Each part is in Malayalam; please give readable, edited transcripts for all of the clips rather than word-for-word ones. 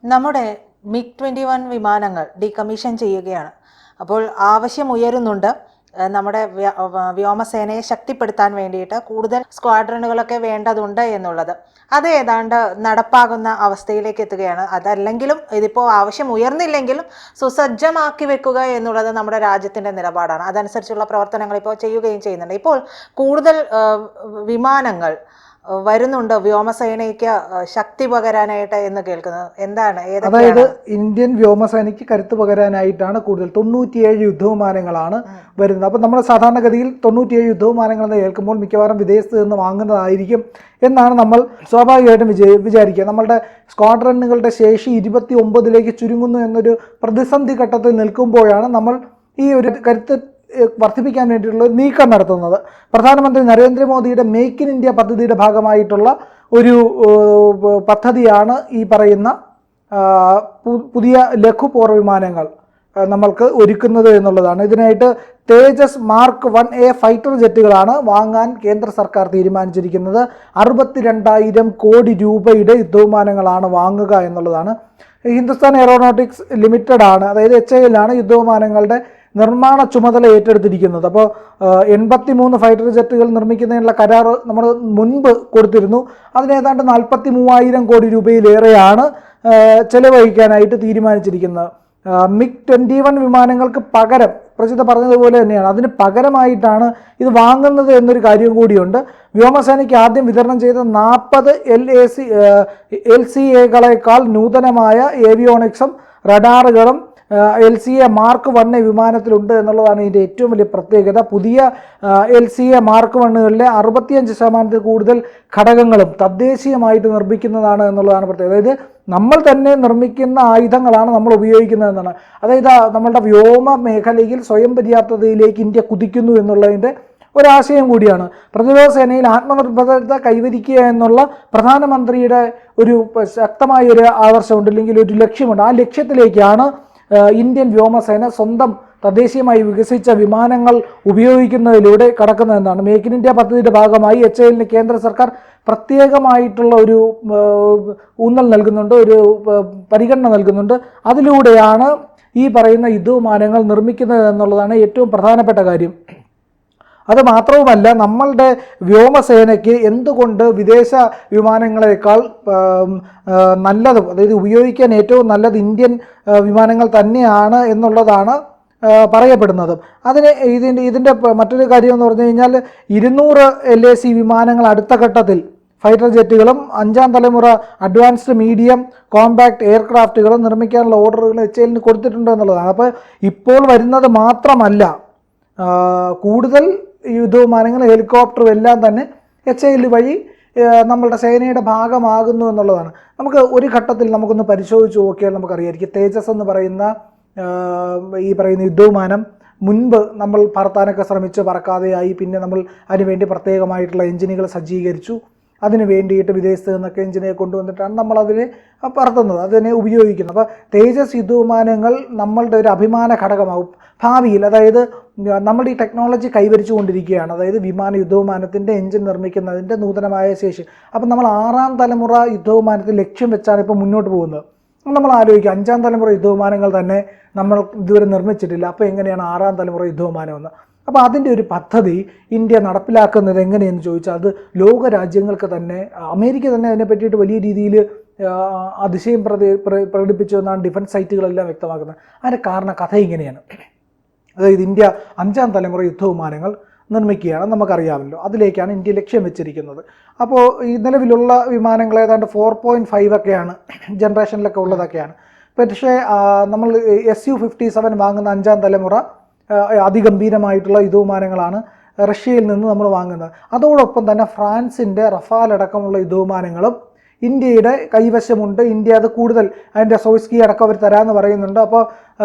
നമ്മുടെ MiG-21 വിമാനങ്ങൾ ഡീകമ്മീഷൻ ചെയ്യുകയാണ്. അപ്പോൾ ആവശ്യം ഉയരുന്നുണ്ട് നമ്മുടെ വ്യോമസേനയെ ശക്തിപ്പെടുത്താൻ വേണ്ടിയിട്ട് കൂടുതൽ സ്ക്വാഡ്രണുകളൊക്കെ വേണ്ടതുണ്ട് എന്നുള്ളത്. അത് ഏതാണ്ട് നടപ്പാകുന്ന അവസ്ഥയിലേക്ക് എത്തുകയാണ്. അതല്ലെങ്കിലും ഇതിപ്പോൾ ആവശ്യം ഉയർന്നില്ലെങ്കിലും സുസജ്ജമാക്കി വെക്കുക എന്നുള്ളത് നമ്മുടെ രാജ്യത്തിൻ്റെ നിലപാടാണ്. അതനുസരിച്ചുള്ള പ്രവർത്തനങ്ങൾ ഇപ്പോൾ ചെയ്യുകയും ചെയ്യുന്നുണ്ട്. ഇപ്പോൾ കൂടുതൽ വിമാനങ്ങൾ വരുന്നുണ്ട് വ്യോമസേനയ്ക്ക് ശക്തി പകരാനായിട്ട് എന്ന് കേൾക്കുന്നത്. എന്താണ്? അതായത് ഇന്ത്യൻ വ്യോമസേനയ്ക്ക് കരുത്ത് പകരാനായിട്ടാണ് കൂടുതൽ 97 യുദ്ധവിമാനങ്ങളാണ് വരുന്നത്. അപ്പം നമ്മൾ സാധാരണഗതിയിൽ 97 യുദ്ധവിമാനങ്ങൾ എന്ന് കേൾക്കുമ്പോൾ മിക്കവാറും വിദേശത്ത് നിന്ന് വാങ്ങുന്നതായിരിക്കും എന്നാണ് നമ്മൾ സ്വാഭാവികമായിട്ടും വിചാരിക്കുക. നമ്മളുടെ സ്ക്വാഡ്രണുകളുടെ ശേഷി 29ലേക്ക് ചുരുങ്ങുന്നു എന്നൊരു പ്രതിസന്ധി ഘട്ടത്തിൽ നിൽക്കുമ്പോഴാണ് നമ്മൾ ഈ ഒരു കരുത്ത് വർദ്ധിപ്പിക്കാൻ വേണ്ടിയിട്ടുള്ള ഒരു നീക്കം നടത്തുന്നത്. പ്രധാനമന്ത്രി നരേന്ദ്രമോദിയുടെ മേക്ക് ഇൻ ഇന്ത്യ പദ്ധതിയുടെ ഭാഗമായിട്ടുള്ള ഒരു പദ്ധതിയാണ് ഈ പറയുന്ന പുതിയ ലഘു പോർവിമാനങ്ങൾ നമ്മൾക്ക് ഒരുക്കുന്നത് എന്നുള്ളതാണ്. ഇതിനായിട്ട് തേജസ് മാർക്ക് 1A ഫൈറ്റർ ജെറ്റുകളാണ് വാങ്ങാൻ കേന്ദ്ര സർക്കാർ തീരുമാനിച്ചിരിക്കുന്നത്. 62,000 കോടി രൂപയുടെ യുദ്ധവിമാനങ്ങളാണ് വാങ്ങുക എന്നുള്ളതാണ്. ഹിന്ദുസ്ഥാൻ എയറോനോട്ടിക്സ് ലിമിറ്റഡ് ആണ്, അതായത് HAL ആണ് യുദ്ധവിമാനങ്ങളുടെ നിർമ്മാണ ചുമതല ഏറ്റെടുത്തിരിക്കുന്നത്. അപ്പോൾ 83 ഫൈറ്റർ ജെറ്റുകൾ നിർമ്മിക്കുന്നതിനുള്ള കരാർ നമ്മൾ മുൻപ് കൊടുത്തിരുന്നു. അതിന് ഏതാണ്ട് 43,000 കോടി രൂപയിലേറെയാണ് ചെലവഴിക്കാനായിട്ട് തീരുമാനിച്ചിരിക്കുന്നത്. MiG-21 വിമാനങ്ങൾക്ക് പകരം പ്രജിത പറഞ്ഞതുപോലെ തന്നെയാണ്, അതിന് പകരമായിട്ടാണ് ഇത് വാങ്ങുന്നത് എന്നൊരു കാര്യം കൂടിയുണ്ട്. വ്യോമസേനയ്ക്ക് ആദ്യം വിതരണം ചെയ്ത 40 LCAകളേക്കാൾ നൂതനമായ ഏവിയോണിക്സും റഡാറുകളും LCA മാർക്ക് 1 വിമാനത്തിലുണ്ട് എന്നുള്ളതാണ് ഇതിൻ്റെ ഏറ്റവും വലിയ പ്രത്യേകത. പുതിയ LCA മാർക്ക് 1കളിലെ 65% കൂടുതൽ ഘടകങ്ങളും തദ്ദേശീയമായിട്ട് നിർമ്മിക്കുന്നതാണ് എന്നുള്ളതാണ് പ്രത്യേകത. അതായത് നമ്മൾ തന്നെ നിർമ്മിക്കുന്ന ആയുധങ്ങളാണ് നമ്മൾ ഉപയോഗിക്കുന്നതെന്നാണ്. അതായത് നമ്മളുടെ വ്യോമ മേഖലയിൽ സ്വയം പര്യാപ്തതയിലേക്ക് ഇന്ത്യ കുതിക്കുന്നു എന്നുള്ളതിൻ്റെ ഒരാശയം കൂടിയാണ്. പ്രതിരോധ സേനയിൽ ആത്മനിർഭരത കൈവരിക്കുക എന്നുള്ള പ്രധാനമന്ത്രിയുടെ ഒരു ശക്തമായ ഒരു ആദർശമുണ്ട്, അല്ലെങ്കിൽ ഒരു ലക്ഷ്യമുണ്ട്. ആ ലക്ഷ്യത്തിലേക്കാണ് ഇന്ത്യൻ വ്യോമസേന സ്വന്തം തദ്ദേശീയമായി വികസിച്ച വിമാനങ്ങൾ ഉപയോഗിക്കുന്നതിലൂടെ കടക്കുന്നതെന്നാണ്. മേക്ക് ഇൻ ഇന്ത്യ പദ്ധതിയുടെ ഭാഗമായി HALന് കേന്ദ്ര സർക്കാർ പ്രത്യേകമായിട്ടുള്ള ഒരു ഊന്നൽ നൽകുന്നുണ്ട്, ഒരു പരിഗണന നൽകുന്നുണ്ട്. അതിലൂടെയാണ് ഈ പറയുന്ന യുദ്ധവിമാനങ്ങൾ നിർമ്മിക്കുന്നത് എന്നുള്ളതാണ് ഏറ്റവും പ്രധാനപ്പെട്ട കാര്യം. അത് മാത്രവുമല്ല, നമ്മളുടെ വ്യോമസേനയ്ക്ക് എന്തുകൊണ്ട് വിദേശ വിമാനങ്ങളെക്കാൾ നല്ലത്, അതായത് ഉപയോഗിക്കാൻ ഏറ്റവും നല്ലത് ഇന്ത്യൻ വിമാനങ്ങൾ തന്നെയാണ് എന്നുള്ളതാണ് പറയപ്പെടുന്നത്. ഇതിൻ്റെ മറ്റൊരു കാര്യം എന്ന് പറഞ്ഞു കഴിഞ്ഞാൽ 200 LAC വിമാനങ്ങൾ അടുത്ത ഘട്ടത്തിൽ ഫൈറ്റർ ജെറ്റുകളും 5ാം തലമുറ അഡ്വാൻസ്ഡ് മീഡിയം കോമ്പാക്ട് എയർക്രാഫ്റ്റുകളും നിർമ്മിക്കാനുള്ള ഓർഡറുകൾ HALന് കൊടുത്തിട്ടുണ്ട് എന്നുള്ളതാണ്. അപ്പോൾ ഇപ്പോൾ വരുന്നത് മാത്രമല്ല, കൂടുതൽ യുദ്ധവിമാനങ്ങൾ ഹെലികോപ്റ്ററും എല്ലാം തന്നെ HAL വഴി നമ്മളുടെ സേനയുടെ ഭാഗമാകുന്നു എന്നുള്ളതാണ്. നമുക്ക് ഒരു ഘട്ടത്തിൽ നമുക്കൊന്ന് പരിശോധിച്ച് നോക്കിയാൽ നമുക്കറിയായിരിക്കും, തേജസ് എന്ന് പറയുന്ന ഈ പറയുന്ന യുദ്ധവിമാനം മുൻപ് നമ്മൾ പറത്താനൊക്കെ ശ്രമിച്ച് പറക്കാതെയായി. പിന്നെ നമ്മൾ അതിനുവേണ്ടി പ്രത്യേകമായിട്ടുള്ള എഞ്ചിനുകൾ സജ്ജീകരിച്ചു. അതിന് വേണ്ടിയിട്ട് വിദേശത്ത് നിന്നൊക്കെ എഞ്ചിനെ കൊണ്ടുവന്നിട്ടാണ് നമ്മളതിനെ പറത്തുന്നത്, അതിനെ ഉപയോഗിക്കുന്നത്. അപ്പോൾ തേജസ് യുദ്ധവിമാനങ്ങൾ നമ്മളുടെ ഒരു അഭിമാന ഘടകമാവും ഭാവിയിൽ. അതായത് നമ്മൾ ഈ ടെക്നോളജി കൈവരിച്ചു കൊണ്ടിരിക്കുകയാണ്, അതായത് യുദ്ധവിമാനത്തിൻ്റെ എഞ്ചിൻ നിർമ്മിക്കുന്നതിൻ്റെ നൂതനമായ ശേഷി. അപ്പം നമ്മൾ 6ാം തലമുറ യുദ്ധവിമാനത്തിൽ ലക്ഷ്യം വെച്ചാണ് ഇപ്പോൾ മുന്നോട്ട് പോകുന്നത്. നമ്മൾ ആലോചിക്കുക, 5ാം തലമുറ യുദ്ധവിമാനങ്ങൾ തന്നെ നമ്മൾ ഇതുവരെ നിർമ്മിച്ചിട്ടില്ല. അപ്പോൾ എങ്ങനെയാണ് 6ാം തലമുറ യുദ്ധവിമാനമെന്ന്? അപ്പോൾ അതിൻ്റെ ഒരു പദ്ധതി ഇന്ത്യ നടപ്പിലാക്കുന്നത് എങ്ങനെയെന്ന് ചോദിച്ചാൽ, അത് ലോക രാജ്യങ്ങൾക്ക് തന്നെ, അമേരിക്ക തന്നെ അതിനെ പറ്റിയിട്ട് വലിയ രീതിയിൽ അതിശയം പ്രകടിപ്പിച്ചു എന്നാണ് ഡിഫൻസ് സൈറ്റുകളെല്ലാം വ്യക്തമാക്കുന്നത്. അതിൻ്റെ കഥ ഇങ്ങനെയാണ്. അതായത് ഇന്ത്യ 5ാം തലമുറ യുദ്ധവിമാനങ്ങൾ നിർമ്മിക്കുകയാണ്, നമുക്കറിയാമല്ലോ. അതിലേക്കാണ് ഇന്ത്യ ലക്ഷ്യം വെച്ചിരിക്കുന്നത്. അപ്പോൾ ഈ നിലവിലുള്ള വിമാനങ്ങൾ ഏതാണ്ട് 4.5 ഒക്കെയാണ്, ജനറേഷനിലൊക്കെ ഉള്ളതൊക്കെയാണ്. പക്ഷേ നമ്മൾ Su-57 വാങ്ങുന്ന 5ാം തലമുറ അതിഗംഭീരമായിട്ടുള്ള യുദ്ധവിമാനങ്ങളാണ് റഷ്യയിൽ നിന്ന് നമ്മൾ വാങ്ങുന്നത്. അതോടൊപ്പം തന്നെ ഫ്രാൻസിൻ്റെ റഫാൽ അടക്കമുള്ള യുദ്ധവിമാനങ്ങളും ഇന്ത്യയുടെ കൈവശമുണ്ട്. ഇന്ത്യ അത് കൂടുതൽ അതിൻ്റെ സോയ്സ്കി അടക്കം അവർ തരാമെന്ന് പറയുന്നുണ്ട്. അപ്പോൾ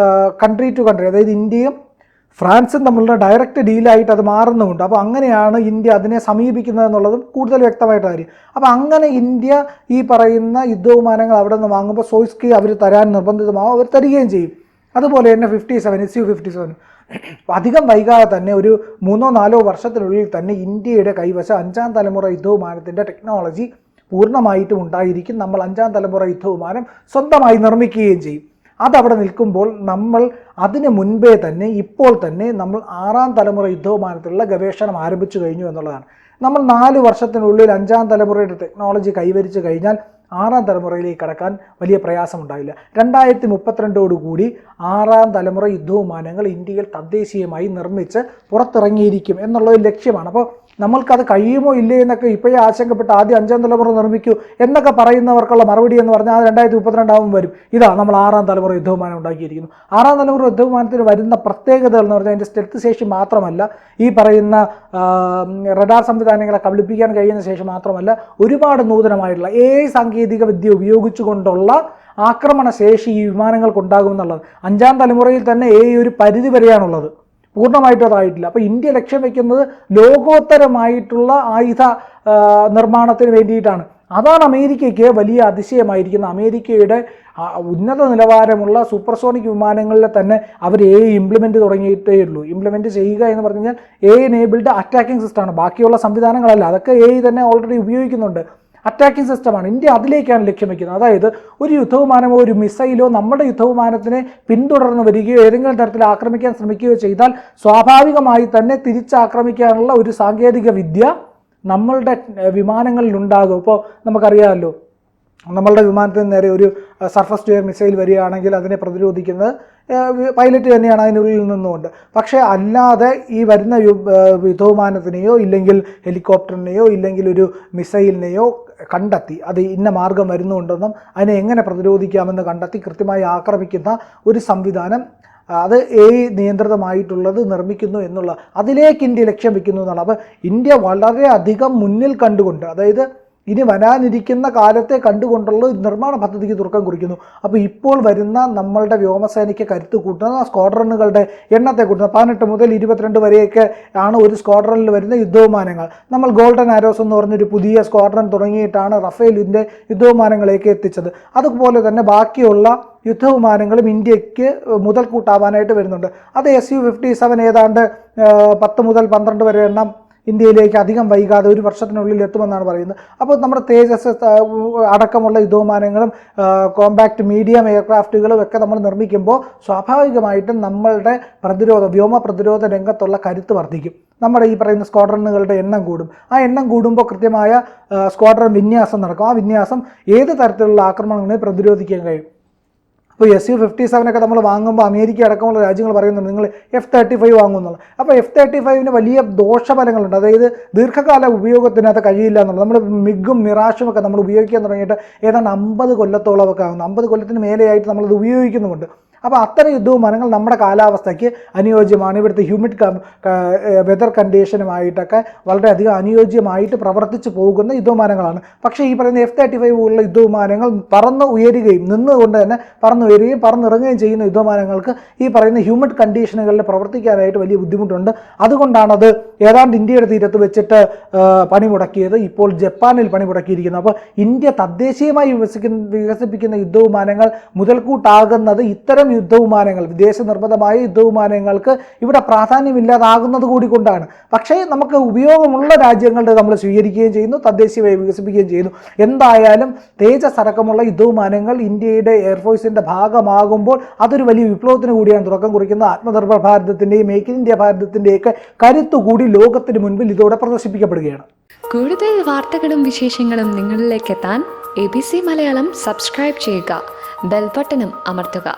കൺട്രി ടു കൺട്രി, അതായത് ഇന്ത്യയും ഫ്രാൻസും തമ്മിലുള്ള ഡയറക്റ്റ് ഡീലായിട്ട് അത് മാറുന്നുമുണ്ട്. അപ്പോൾ അങ്ങനെയാണ് ഇന്ത്യ അതിനെ സമീപിക്കുന്നത് എന്നുള്ളതും കൂടുതൽ വ്യക്തമായിട്ട് കാര്യം. അപ്പോൾ അങ്ങനെ ഇന്ത്യ ഈ പറയുന്ന യുദ്ധവിമാനങ്ങൾ അവിടെ നിന്ന് വാങ്ങുമ്പോൾ സോയ്സ്കി അവർ തരാൻ നിർബന്ധിതമാവും, അവർ തരികയും ചെയ്യും. അതുപോലെ തന്നെ Su-57 അധികം വൈകാതെ തന്നെ ഒരു 3-4 വർഷത്തിനുള്ളിൽ തന്നെ ഇന്ത്യയുടെ കൈവശം 5ാം തലമുറ യുദ്ധവിമാനത്തിൻ്റെ ടെക്നോളജി പൂർണ്ണമായിട്ടും ഉണ്ടായിരിക്കും. നമ്മൾ 5ാം തലമുറ യുദ്ധവിമാനം സ്വന്തമായി നിർമ്മിക്കുകയും ചെയ്യും. അതവിടെ നിൽക്കുമ്പോൾ നമ്മൾ അതിന് മുൻപേ തന്നെ ഇപ്പോൾ തന്നെ നമ്മൾ 6ാം തലമുറ യുദ്ധവിമാനത്തിലുള്ള ഗവേഷണം ആരംഭിച്ചു കഴിഞ്ഞു എന്നുള്ളതാണ്. നമ്മൾ 4 വർഷത്തിനുള്ളിൽ 5ാം തലമുറയുടെ ടെക്നോളജി കൈവരിച്ചു കഴിഞ്ഞാൽ 6ാം തലമുറയിലേക്ക് കടക്കാൻ വലിയ പ്രയാസമുണ്ടാവില്ല. 2032 6ാം തലമുറ യുദ്ധവിമാനങ്ങൾ ഇന്ത്യയിൽ തദ്ദേശീയമായി നിർമ്മിച്ച് പുറത്തിറങ്ങിയിരിക്കും എന്നുള്ളൊരു ലക്ഷ്യമാണ്. അപ്പോൾ നമ്മൾക്കത് കഴിയുമോ ഇല്ലേ എന്നൊക്കെ ഇപ്പോഴേ ആശങ്കപ്പെട്ട് ആദ്യം 5ാം തലമുറ നിർമ്മിക്കൂ എന്നൊക്കെ പറയുന്നവർക്കുള്ള മറുപടി എന്ന് പറഞ്ഞാൽ അത് 2032 വരും. ഇതാ നമ്മൾ 6ാം തലമുറ യുദ്ധവിമാനം ഉണ്ടാക്കിയിരിക്കുന്നു. 6ാം തലമുറ യുദ്ധവിമാനത്തിന് വരുന്ന പ്രത്യേകതകൾ എന്ന് പറഞ്ഞാൽ അതിൻ്റെ സ്റ്റെൽത്ത് ശേഷി മാത്രമല്ല, ഈ പറയുന്ന റഡാർ സംവിധാനങ്ങളെ കബളിപ്പിക്കാൻ കഴിയുന്ന ശേഷി മാത്രമല്ല, ഒരുപാട് നൂതനമായിട്ടുള്ള AI സാങ്കേതിക വിദ്യ ഉപയോഗിച്ചുകൊണ്ടുള്ള ആക്രമണ ശേഷി ഈ വിമാനങ്ങൾക്കുണ്ടാകും എന്നുള്ളത്. 5ാം തലമുറയിൽ തന്നെ AI ഒരു പരിധി വരെയാണുള്ളത്, പൂർണ്ണമായിട്ടും അതായിട്ടില്ല. അപ്പോൾ ഇന്ത്യ ലക്ഷ്യം വയ്ക്കുന്നത് ലോകോത്തരമായിട്ടുള്ള ആയുധ നിർമ്മാണത്തിന് വേണ്ടിയിട്ടാണ്. അതാണ് അമേരിക്കയ്ക്ക് വലിയ അതിശയമായിരിക്കുന്നത്. അമേരിക്കയുടെ ഉന്നത നിലവാരമുള്ള സൂപ്പർസോണിക് വിമാനങ്ങളിൽ തന്നെ അവർ AI ഇംപ്ലിമെൻറ്റ് തുടങ്ങിയിട്ടേ ഉള്ളൂ. ഇംപ്ലിമെൻറ്റ് ചെയ്യുക എന്ന് പറഞ്ഞു കഴിഞ്ഞാൽ AI എനേബിൾഡ് അറ്റാക്കിംഗ് സിസ്റ്റമാണ്. ബാക്കിയുള്ള സംവിധാനങ്ങളല്ല, അതൊക്കെ AI തന്നെ ഓൾറെഡി ഉപയോഗിക്കുന്നുണ്ട്. അറ്റാക്കിംഗ് സിസ്റ്റമാണ്. ഇന്ത്യ അതിലേക്കാണ് ലക്ഷ്യം വയ്ക്കുന്നത്. അതായത് ഒരു യുദ്ധവിമാനമോ ഒരു മിസൈലോ നമ്മുടെ യുദ്ധവിമാനത്തിനെ പിന്തുടർന്ന് വരികയോ ഏതെങ്കിലും തരത്തിൽ ആക്രമിക്കാൻ ശ്രമിക്കുകയോ ചെയ്താൽ സ്വാഭാവികമായി തന്നെ തിരിച്ചാക്രമിക്കാനുള്ള ഒരു സാങ്കേതിക വിദ്യ നമ്മളുടെ വിമാനങ്ങളിൽ ഉണ്ടാകും. ഇപ്പോൾ നമുക്കറിയാമല്ലോ, നമ്മളുടെ വിമാനത്തിന് നേരെ ഒരു സർഫസ് ടു എയർ മിസൈൽ വരികയാണെങ്കിൽ അതിനെ പ്രതിരോധിക്കുന്നത് പൈലറ്റ് തന്നെയാണ് അതിനുള്ളിൽ നിന്നുകൊണ്ട്. പക്ഷേ അല്ലാതെ ഈ വരുന്ന യുദ്ധവിമാനത്തിനെയോ ഇല്ലെങ്കിൽ ഹെലികോപ്റ്ററിനെയോ ഇല്ലെങ്കിൽ ഒരു മിസൈലിനെയോ കണ്ടെത്തി അത് ഇന്ന മാർഗം വരുന്നുണ്ടെന്നും അതിനെ എങ്ങനെ പ്രതിരോധിക്കാമെന്ന് കണ്ടെത്തി കൃത്യമായി ആക്രമിക്കുന്ന ഒരു സംവിധാനം, അത് AI നിയന്ത്രിതമായിട്ടുള്ളത് നിർമ്മിക്കുന്നു എന്നുള്ള അതിലേക്ക് ഇന്ത്യ ലക്ഷ്യം വയ്ക്കുന്നു എന്നാണ്. അപ്പോൾ ഇന്ത്യ വളരെയധികം മുന്നിൽ കണ്ടുകൊണ്ട്, അതായത് ഇനി വരാനിരിക്കുന്ന കാലത്തെ കണ്ടുകൊണ്ടുള്ള നിർമ്മാണ പദ്ധതിക്ക് തുടക്കം കുറിക്കുന്നു. അപ്പോൾ ഇപ്പോൾ വരുന്ന നമ്മളുടെ വ്യോമസേനയ്ക്ക് കരുത്ത് കൂട്ടുന്ന സ്ക്വാഡ്രനുകളുടെ എണ്ണത്തെ കൂട്ടുന്ന 18 മുതൽ 22 വരെയൊക്കെ ആണ് ഒരു സ്ക്വാഡ്രനിൽ വരുന്ന യുദ്ധവിമാനങ്ങൾ. നമ്മൾ ഗോൾഡൻ ആരോസ് എന്ന് പറഞ്ഞൊരു പുതിയ സ്ക്വാഡ്രൻ തുടങ്ങിയിട്ടാണ് റഫേലിൻ്റെ യുദ്ധവിമാനങ്ങളേക്ക് എത്തിച്ചത്. അതുപോലെ തന്നെ ബാക്കിയുള്ള യുദ്ധവിമാനങ്ങളും ഇന്ത്യക്ക് മുതൽക്കൂട്ടാവാനായിട്ട് വരുന്നുണ്ട്. അത് Su-57 ഏതാണ്ട് 10 മുതൽ 12 വരെ എണ്ണം ഇന്ത്യയിലേക്ക് അധികം വൈകാതെ 1 വർഷത്തിനുള്ളിൽ എത്തുമെന്നാണ് പറയുന്നത്. അപ്പോൾ നമ്മുടെ തേജസ് അടക്കമുള്ള യുദ്ധവിമാനങ്ങളും കോമ്പാക്ട് മീഡിയം എയർക്രാഫ്റ്റുകളും ഒക്കെ നമ്മൾ നിർമ്മിക്കുമ്പോൾ സ്വാഭാവികമായിട്ടും നമ്മളുടെ വ്യോമ പ്രതിരോധ രംഗത്തുള്ള കരുത്ത് വർദ്ധിക്കും. നമ്മുടെ ഈ പറയുന്ന സ്ക്വാഡ്രനുകളുടെ എണ്ണം കൂടും. ആ എണ്ണം കൂടുമ്പോൾ കൃത്യമായ സ്ക്വാഡ്രൻ വിന്യാസം നടക്കും. ആ വിന്യാസം ഏത് തരത്തിലുള്ള ആക്രമണങ്ങളെ പ്രതിരോധിക്കാൻ കഴിയും. അപ്പോൾ Su-57 ഒക്കെ നമ്മൾ വാങ്ങുമ്പോൾ അമേരിക്ക അടക്കമുള്ള രാജ്യങ്ങൾ പറയുന്നുണ്ട് നിങ്ങൾ F-35 വാങ്ങുന്നുള്ളത്. അപ്പോൾ F-35 വലിയ ദോഷഫലങ്ങളുണ്ട്. അതായത് ദീർഘകാല ഉപയോഗത്തിന് അത് കഴിയില്ല എന്നുള്ളത്. നമ്മൾ മിഗും മിറാഷും ഒക്കെ നമ്മൾ ഉപയോഗിക്കാൻ തുടങ്ങിയിട്ട് ഏതാണ്ട് 50 കൊല്ലത്തോളമൊക്കെ ആകുന്നു. 50 കൊല്ലത്തിന് മേലെയായിട്ട് നമ്മളത് ഉപയോഗിക്കുന്നുമുണ്ട്. അപ്പോൾ അത്തരം യുദ്ധവിമാനങ്ങൾ നമ്മുടെ കാലാവസ്ഥയ്ക്ക് അനുയോജ്യമാണ്. ഇവിടുത്തെ ഹ്യൂമിഡ് വെതർ കണ്ടീഷനുമായിട്ടൊക്കെ വളരെയധികം അനുയോജ്യമായിട്ട് പ്രവർത്തിച്ച് പോകുന്ന യുദ്ധവിമാനങ്ങളാണ്. പക്ഷേ ഈ പറയുന്ന F-35 പോലുള്ള യുദ്ധവിമാനങ്ങൾ പറന്ന് ഉയരുകയും നിന്നുകൊണ്ട് തന്നെ പറന്നുയരുകയും പറന്നിറങ്ങുകയും ചെയ്യുന്ന യുദ്ധവിമാനങ്ങൾക്ക് ഈ പറയുന്ന ഹ്യൂമിഡ് കണ്ടീഷനുകളിൽ പ്രവർത്തിക്കാനായിട്ട് വലിയ ബുദ്ധിമുട്ടുണ്ട്. അതുകൊണ്ടാണത് ഏതാണ്ട് ഇന്ത്യയുടെ തീരത്ത് വെച്ചിട്ട് പണിമുടക്കിയത്. ഇപ്പോൾ ജപ്പാനിൽ പണിമുടക്കിയിരിക്കുന്നത്. അപ്പോൾ ഇന്ത്യ തദ്ദേശീയമായി വികസിപ്പിക്കുന്ന യുദ്ധവിമാനങ്ങൾ മുതൽക്കൂട്ടാകുന്നത് ഇത്തരം യുദ്ധവിമാനങ്ങൾ, വിദേശ നിർമ്മിതമായ യുദ്ധവിമാനങ്ങൾക്ക് ഇവിടെ പ്രാധാന്യമില്ലാതാകുന്നത് കൂടി കൊണ്ടാണ്. പക്ഷേ നമുക്ക് ഉപയോഗമുള്ള രാജ്യങ്ങളുടെ നമ്മൾ സ്വീകരിക്കുകയും ചെയ്യുന്നു, തദ്ദേശീയമായി വികസിപ്പിക്കുകയും ചെയ്യുന്നു. എന്തായാലും തേജസ് അടക്കമുള്ള യുദ്ധവിമാനങ്ങൾ ഇന്ത്യയുടെ എയർഫോഴ്സിൻ്റെ ഭാഗമാകുമ്പോൾ അതൊരു വലിയ വിപ്ലവത്തിന് കൂടിയാണ് തുടക്കം കുറിക്കുന്നത്. ആത്മനിർഭർ ഭാരതത്തിൻ്റെയും മേക്ക് ഇൻ ഇന്ത്യ ഭാരതത്തിൻ്റെയൊക്കെ കരുത്തുകൂടി ലോകത്തിന് മുൻപിൽ ഇതോടെ പ്രദർശിപ്പിക്കപ്പെടുകയാണ്. കൂടുതൽ വാർത്തകളും വിശേഷങ്ങളും നിങ്ങളിലേക്ക് എത്താൻ ABC മലയാളം സബ്സ്ക്രൈബ് ചെയ്യുക, ബെൽ ബട്ടണും അമർത്തുക.